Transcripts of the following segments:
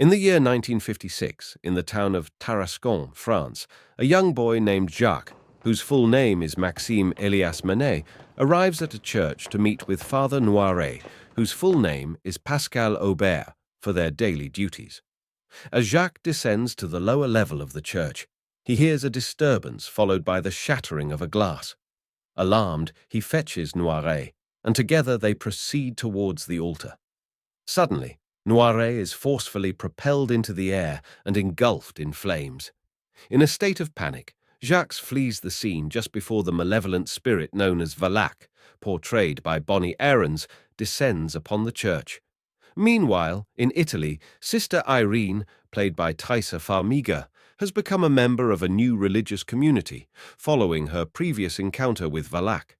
In the year 1956, in the town of Tarascon, France, a young boy named Jacques, whose full name is Maxime Elias Manet, arrives at a church to meet with Father Noiret, whose full name is Pascal Aubert, for their daily duties. As Jacques descends to the lower level of the church, he hears a disturbance followed by the shattering of a glass. Alarmed, he fetches Noiret, and together they proceed towards the altar. Suddenly, Noiret is forcefully propelled into the air and engulfed in flames. In a state of panic, Jacques flees the scene just before the malevolent spirit known as Valak, portrayed by Bonnie Aarons, descends upon the church. Meanwhile, in Italy, Sister Irene, played by Thaisa Farmiga, has become a member of a new religious community, following her previous encounter with Valak.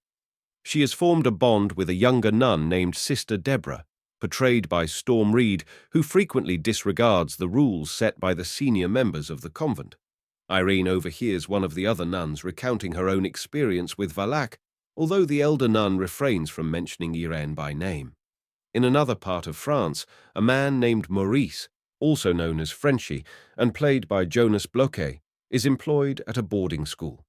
She has formed a bond with a younger nun named Sister Deborah, portrayed by Storm Reed, who frequently disregards the rules set by the senior members of the convent. Irene overhears one of the other nuns recounting her own experience with Valak, although the elder nun refrains from mentioning Irene by name. In another part of France, a man named Maurice, also known as Frenchy, and played by Jonas Bloquet, is employed at a boarding school.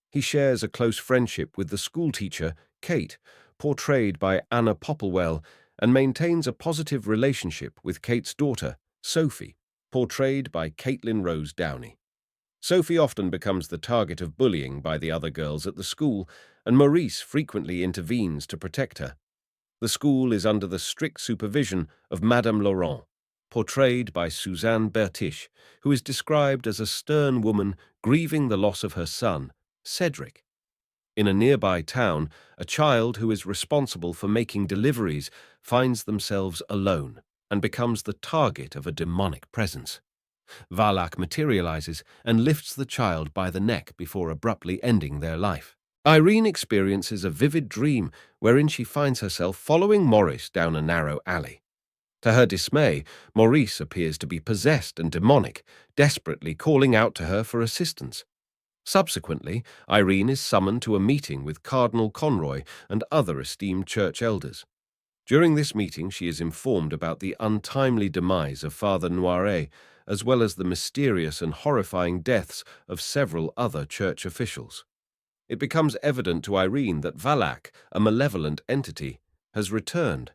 He shares a close friendship with the schoolteacher, Kate, portrayed by Anna Popplewell, and maintains a positive relationship with Kate's daughter, Sophie, portrayed by Caitlin Rose Downey. Sophie often becomes the target of bullying by the other girls at the school, and Maurice frequently intervenes to protect her. The school is under the strict supervision of Madame Laurent, portrayed by Suzanne Bertiche, who is described as a stern woman grieving the loss of her son, Cedric. In a nearby town, a child who is responsible for making deliveries finds themselves alone and becomes the target of a demonic presence. Valak materializes and lifts the child by the neck before abruptly ending their life. Irene experiences a vivid dream wherein she finds herself following Maurice down a narrow alley. To her dismay, Maurice appears to be possessed and demonic, desperately calling out to her for assistance. Subsequently, Irene is summoned to a meeting with Cardinal Conroy and other esteemed church elders. During this meeting, she is informed about the untimely demise of Father Noiret, as well as the mysterious and horrifying deaths of several other church officials. It becomes evident to Irene that Valak, a malevolent entity, has returned.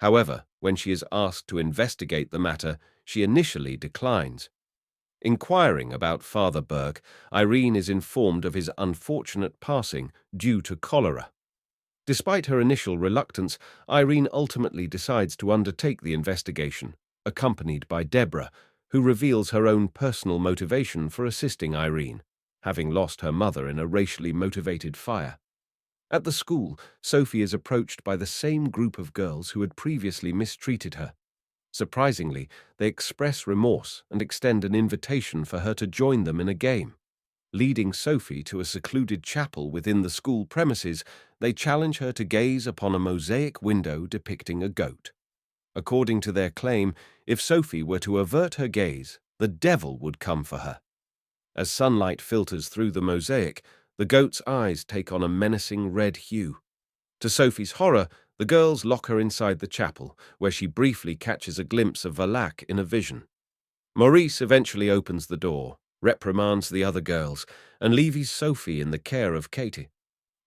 However, when she is asked to investigate the matter, she initially declines. Inquiring about Father Burke, Irene is informed of his unfortunate passing due to cholera. Despite her initial reluctance, Irene ultimately decides to undertake the investigation, accompanied by Deborah, who reveals her own personal motivation for assisting Irene, having lost her mother in a racially motivated fire. At the school, Sophie is approached by the same group of girls who had previously mistreated her. Surprisingly, they express remorse and extend an invitation for her to join them in a game. Leading Sophie to a secluded chapel within the school premises, they challenge her to gaze upon a mosaic window depicting a goat. According to their claim, if Sophie were to avert her gaze, the devil would come for her. As sunlight filters through the mosaic, the goat's eyes take on a menacing red hue. To Sophie's horror, the girls lock her inside the chapel, where she briefly catches a glimpse of Valak in a vision. Maurice eventually opens the door, reprimands the other girls, and leaves Sophie in the care of Katie.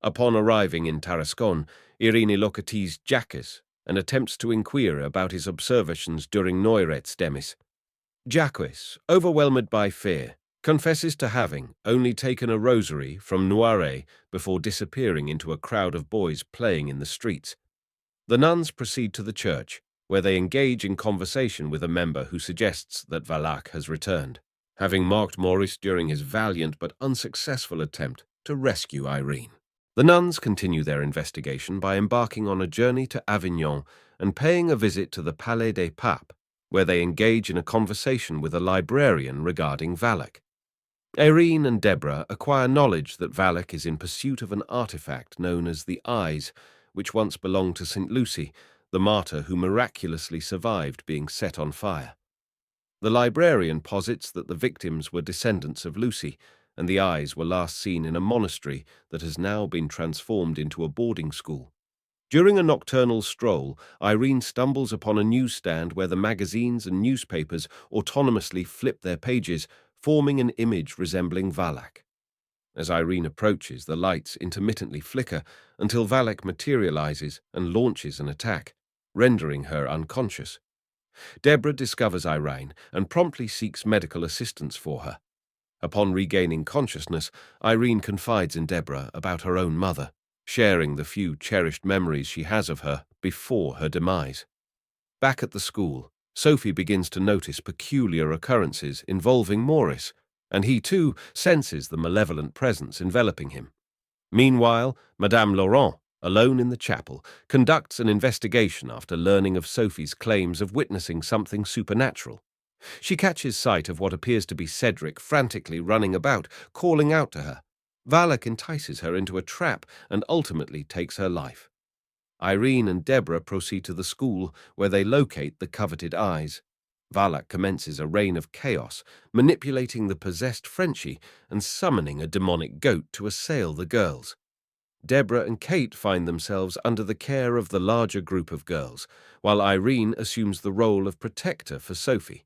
Upon arriving in Tarascon, Irene locates Jacques and attempts to inquire about his observations during Noiret's demise. Jacques, overwhelmed by fear, confesses to having only taken a rosary from Noiret before disappearing into a crowd of boys playing in the streets. The nuns proceed to the church, where they engage in conversation with a member who suggests that Valak has returned, having marked Maurice during his valiant but unsuccessful attempt to rescue Irene. The nuns continue their investigation by embarking on a journey to Avignon and paying a visit to the Palais des Papes, where they engage in a conversation with a librarian regarding Valak. Irene and Deborah acquire knowledge that Valak is in pursuit of an artifact known as the Eyes, which once belonged to St. Lucy, the martyr who miraculously survived being set on fire. The librarian posits that the victims were descendants of Lucy, and the Eyes were last seen in a monastery that has now been transformed into a boarding school. During a nocturnal stroll, Irene stumbles upon a newsstand where the magazines and newspapers autonomously flip their pages, forming an image resembling Valak. As Irene approaches, the lights intermittently flicker until Valak materializes and launches an attack, rendering her unconscious. Deborah discovers Irene and promptly seeks medical assistance for her. Upon regaining consciousness, Irene confides in Deborah about her own mother, sharing the few cherished memories she has of her before her demise. Back at the school, Sophie begins to notice peculiar occurrences involving Maurice, and he too senses the malevolent presence enveloping him. Meanwhile, Madame Laurent, alone in the chapel, conducts an investigation after learning of Sophie's claims of witnessing something supernatural. She catches sight of what appears to be Cedric frantically running about, calling out to her. Valak entices her into a trap and ultimately takes her life. Irene and Deborah proceed to the school, where they locate the coveted eyes. Valak commences a reign of chaos, manipulating the possessed Frenchie and summoning a demonic goat to assail the girls. Deborah and Kate find themselves under the care of the larger group of girls, while Irene assumes the role of protector for Sophie.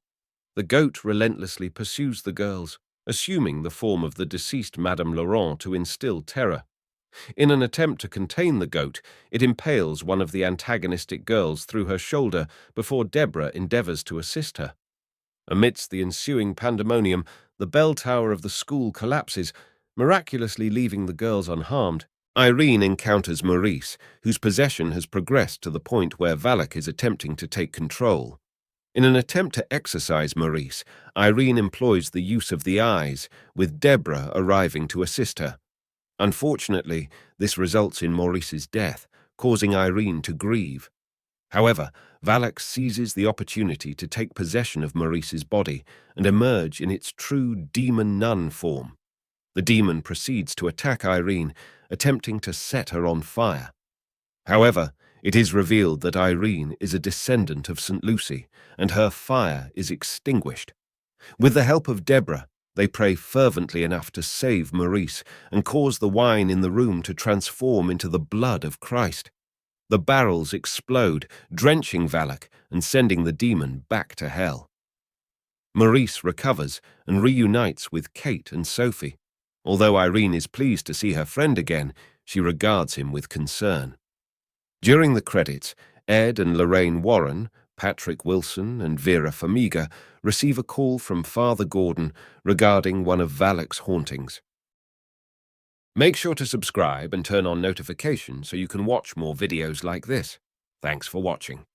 The goat relentlessly pursues the girls, assuming the form of the deceased Madame Laurent to instill terror. In an attempt to contain the goat, it impales one of the antagonistic girls through her shoulder before Deborah endeavors to assist her. Amidst the ensuing pandemonium, the bell tower of the school collapses, miraculously leaving the girls unharmed. Irene encounters Maurice, whose possession has progressed to the point where Valak is attempting to take control. In an attempt to exorcise Maurice, Irene employs the use of the eyes, with Deborah arriving to assist her. Unfortunately, this results in Maurice's death, causing Irene to grieve. However, Valak seizes the opportunity to take possession of Maurice's body and emerge in its true demon nun form. The demon proceeds to attack Irene, attempting to set her on fire. However, it is revealed that Irene is a descendant of St. Lucy, and her fire is extinguished. With the help of Deborah, they pray fervently enough to save Maurice and cause the wine in the room to transform into the blood of Christ. The barrels explode, drenching Valak and sending the demon back to hell. Maurice recovers and reunites with Kate and Sophie. Although Irene is pleased to see her friend again, she regards him with concern. During the credits, Ed and Lorraine Warren, Patrick Wilson and Vera Farmiga receive a call from Father Gordon regarding one of Valak's hauntings. Make sure to subscribe and turn on notifications so you can watch more videos like this. Thanks for watching.